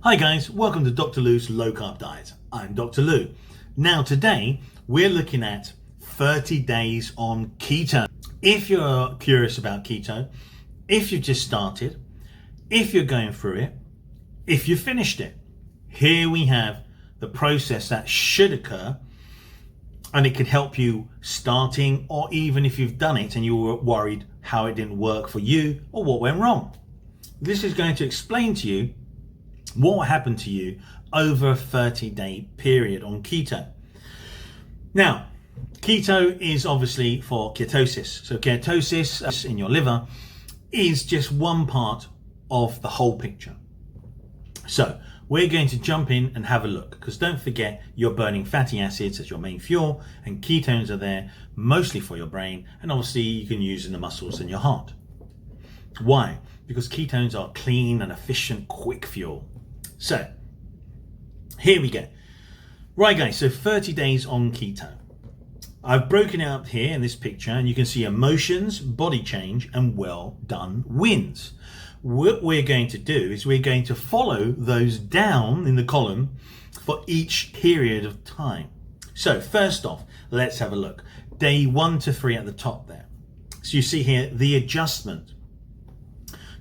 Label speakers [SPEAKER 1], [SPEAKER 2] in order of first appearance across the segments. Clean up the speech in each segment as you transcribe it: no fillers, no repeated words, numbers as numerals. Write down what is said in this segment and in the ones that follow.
[SPEAKER 1] Hi guys, welcome to Dr. Lou's Low Carb Diet. I'm Dr. Lou. Now today we're looking at 30 days on keto. If you're curious about keto, if you've just started, if you're going through it, if you finished it, here we have the process that should occur, and it could help you starting, or even if you've done it and you were worried how it didn't work for you or what went wrong. This is going to explain to you what happened to you over a 30-day period on keto. Now, keto is obviously for ketosis. So ketosis in your liver is just one part of the whole picture. So we're going to jump in and have a look, because don't forget you're burning fatty acids as your main fuel, and ketones are there mostly for your brain, and obviously you can use in the muscles and your heart. Why? Because ketones are clean and efficient, quick fuel. So here we go. Right guys, so 30 days on keto. I've broken it up here in this picture, and you can see emotions, body change, and well done wins. What we're going to do is we're going to follow those down in the column for each period of time. So first off, let's have a look. Day 1 to 3 at the top there. So you see here the adjustment.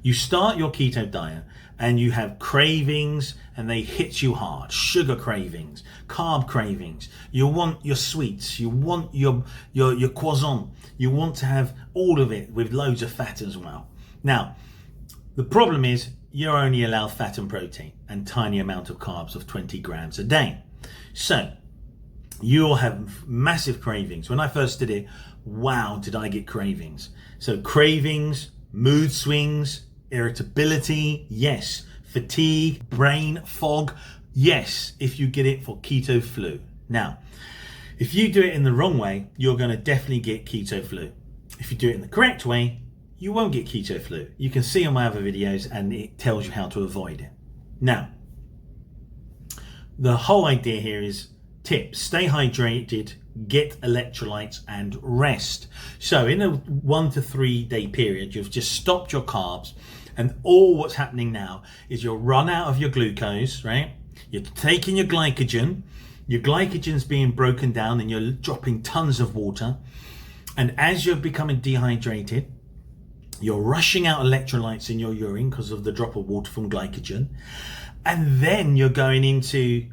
[SPEAKER 1] You start your keto diet and you have cravings, and they hit you hard. Sugar cravings, carb cravings. You want your sweets, you want your croissant. You want to have all of it with loads of fat as well. Now, the problem is you're only allowed fat and protein and tiny amount of carbs of 20 grams a day. So you'll have massive cravings. When I first did it, wow, did I get cravings. So cravings, mood swings, irritability, yes. Fatigue, brain fog, yes, if you get it for keto flu. Now, if you do it in the wrong way, you're going to definitely get keto flu. If you do it in the correct way, you won't get keto flu. You can see on my other videos, and it tells you how to avoid it. Now, the whole idea here is tips: stay hydrated, get electrolytes, and rest. So in a 1 to 3 day period, you've just stopped your carbs, and all what's happening now is you'll run out of your glucose, right? You're taking your glycogen's being broken down, and you're dropping tons of water. And as you're becoming dehydrated, you're rushing out electrolytes in your urine because of the drop of water from glycogen. And then you're going into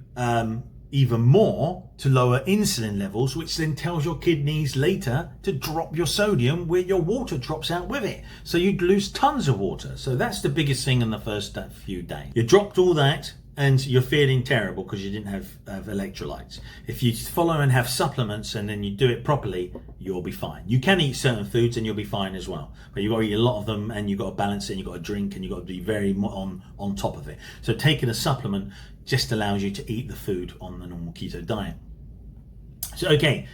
[SPEAKER 1] even more to lower insulin levels, which then tells your kidneys later to drop your sodium, where your water drops out with it. So you'd lose tons of water. So that's the biggest thing in the first few days. You dropped all that, and you're feeling terrible because you didn't have electrolytes. If you follow and have supplements and then you do it properly, you'll be fine. You can eat certain foods and you'll be fine as well, but you've got to eat a lot of them, and you've got to balance it, and you've got to drink, and you've got to be very on top of it. So taking a supplement just allows you to eat the food on the normal keto diet. So okay,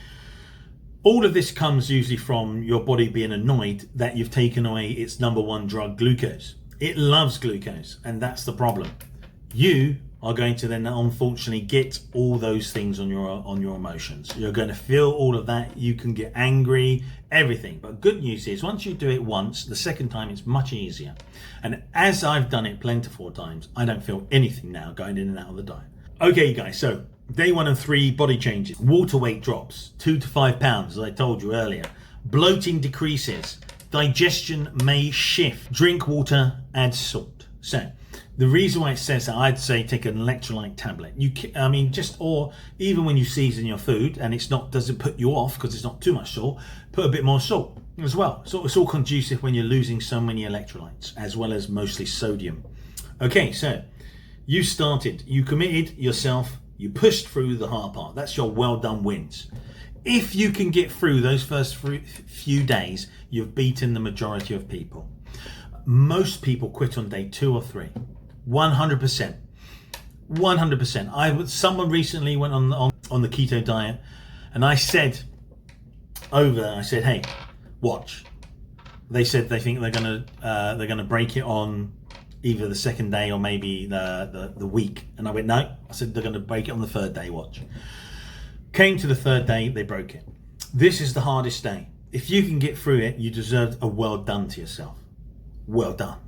[SPEAKER 1] all of this comes usually from your body being annoyed that you've taken away its number one drug, glucose. It loves glucose, and that's the problem. You are going to then unfortunately get all those things on your emotions. You're going to feel all of that. You can get angry, everything. But good news is, once you do it once, the second time it's much easier. And as I've done it plentiful times, I don't feel anything now going in and out of the diet. Okay guys, so day 1 and 3, body changes. Water weight drops 2 to 5 pounds, as I told you earlier. Bloating decreases. Digestion may shift. Drink water, add salt. So the reason why it says that, I'd say take an electrolyte tablet. Or even when you season your food and doesn't put you off because it's not too much salt, put a bit more salt as well. So it's all conducive when you're losing so many electrolytes, as well as mostly sodium. Okay, so you started, you committed yourself, you pushed through the hard part. That's your well done wins. If you can get through those first few days, you've beaten the majority of people. Most people quit on day 2 or 3. 100%. 100%. Someone recently went on the keto diet, and I said, hey, watch. They said they think they're gonna break it on either the second day or maybe the week. And I went, no. I said they're gonna break it on the 3rd day, watch. Came to the 3rd day, they broke it. This is the hardest day. If you can get through it, you deserve a well done to yourself. Well done.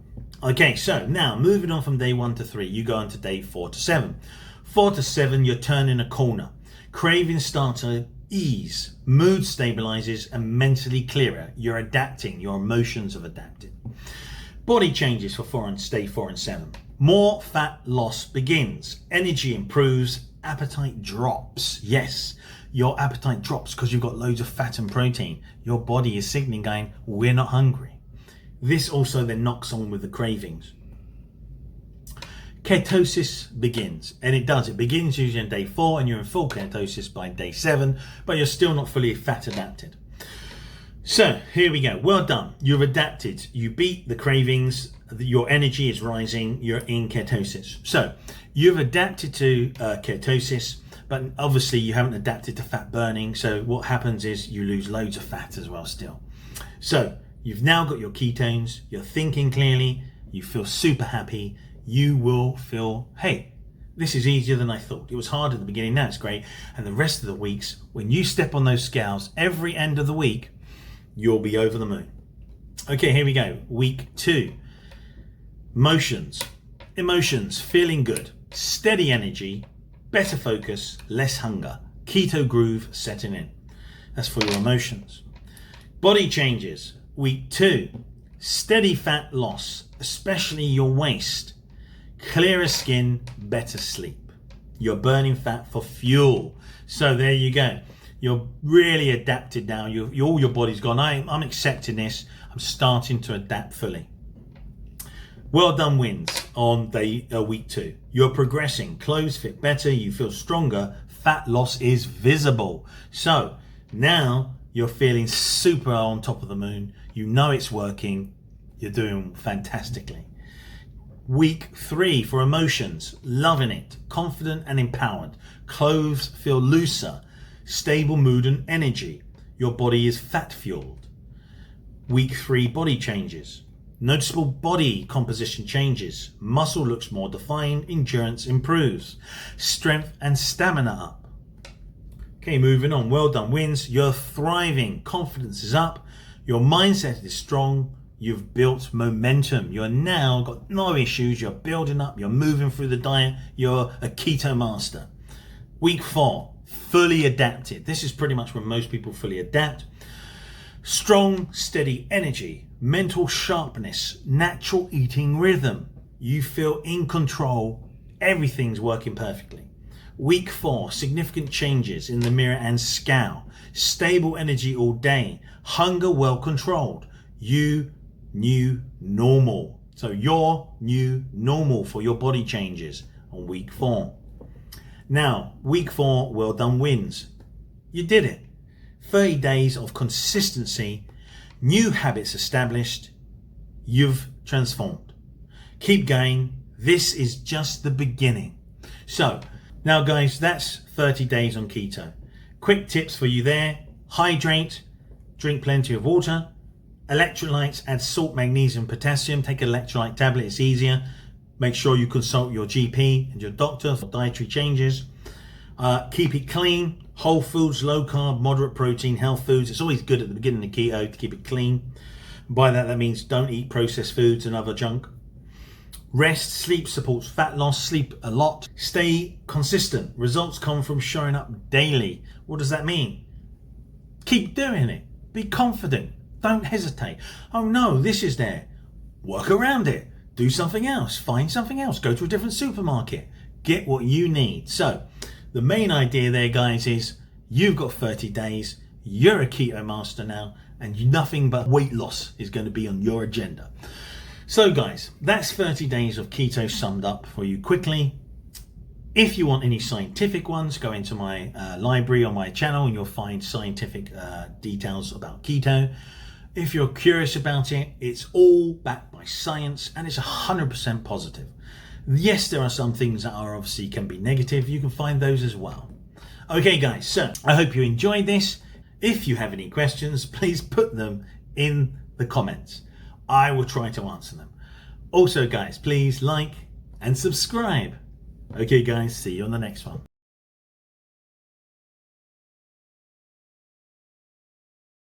[SPEAKER 1] Okay, so now moving on from day 1 to 3, you go on to day 4 to 7. 4 to 7, you're turning a corner. Cravings start to ease, mood stabilizes, and mentally clearer. You're adapting, your emotions have adapted. Body changes for day 4 and 7. More fat loss begins. Energy improves, appetite drops. Yes, your appetite drops because you've got loads of fat and protein. Your body is signaling going, we're not hungry. This also then knocks on with the cravings. Ketosis begins, and it does. It begins usually on day 4 and you're in full ketosis by day 7, but you're still not fully fat adapted. So here we go. Well done. You've adapted. You beat the cravings. Your energy is rising. You're in ketosis. So you've adapted to ketosis, but obviously you haven't adapted to fat burning. So what happens is you lose loads of fat as well still. So you've now got your ketones. You're thinking clearly. You feel super happy. You will feel, hey, this is easier than I thought. It was hard at the beginning. Now it's great. And the rest of the weeks, when you step on those scales, every end of the week, you'll be over the moon. Okay, here we go. Week 2. Emotions, feeling good, steady energy, better focus, less hunger, keto groove setting in. That's for your emotions. Body changes. Week 2. Steady fat loss, especially your waist, clearer skin, better sleep. You're burning fat for fuel. So there you go. You're really adapted now. All your body's gone, I'm accepting this. I'm starting to adapt fully. Well done wins on week 2. You're progressing. Clothes fit better. You feel stronger. Fat loss is visible. So now you're feeling super on top of the moon. You know it's working. You're doing fantastically. Week 3 for emotions. Loving it. Confident and empowered. Clothes feel looser. Stable mood and energy. Your body is fat fueled. Week 3 body changes. Noticeable body composition changes. Muscle looks more defined. Endurance improves. Strength and stamina up. Okay, moving on. Well done wins. You're thriving. Confidence is up. Your mindset is strong. You've built momentum. You're now got no issues. You're building up. You're moving through the diet. You're a keto master. Week 4. Fully adapted. This is pretty much when most people fully adapt. Strong, steady energy, mental sharpness, natural eating rhythm. You feel in control. Everything's working perfectly. Week 4, significant changes in the mirror and scale. Stable energy all day. Hunger well controlled. You new normal. So your new normal for your body changes on week 4. Now, week 4, well done wins. You did it. 30 days of consistency, new habits established, you've transformed. Keep going. This is just the beginning. So, now guys, that's 30 days on keto. Quick tips for you there. Hydrate, drink plenty of water. Electrolytes, add salt, magnesium, potassium. Take an electrolyte tablet, it's easier. Make sure you consult your GP and your doctor for dietary changes. Keep it clean. Whole foods, low carb, moderate protein, health foods. It's always good at the beginning of keto to keep it clean. By that means don't eat processed foods and other junk. Rest, sleep supports fat loss. Sleep a lot. Stay consistent. Results come from showing up daily. What does that mean? Keep doing it. Be confident. Don't hesitate. Oh no, this is there. Work around it. Do something else. Find something else. Go to a different supermarket. Get what you need. So the main idea there, guys, is you've got 30 days. You're a keto master now, and nothing but weight loss is going to be on your agenda. So guys, that's 30 days of keto summed up for you quickly. If you want any scientific ones, go into my library on my channel and you'll find scientific details about keto. If you're curious about it, it's all backed by science and it's 100% positive. Yes, there are some things that are obviously can be negative. You can find those as well. Okay guys, so I hope you enjoyed this. If you have any questions, please put them in the comments. I will try to answer them. Also guys, please like and subscribe. Okay guys, see you on the next one.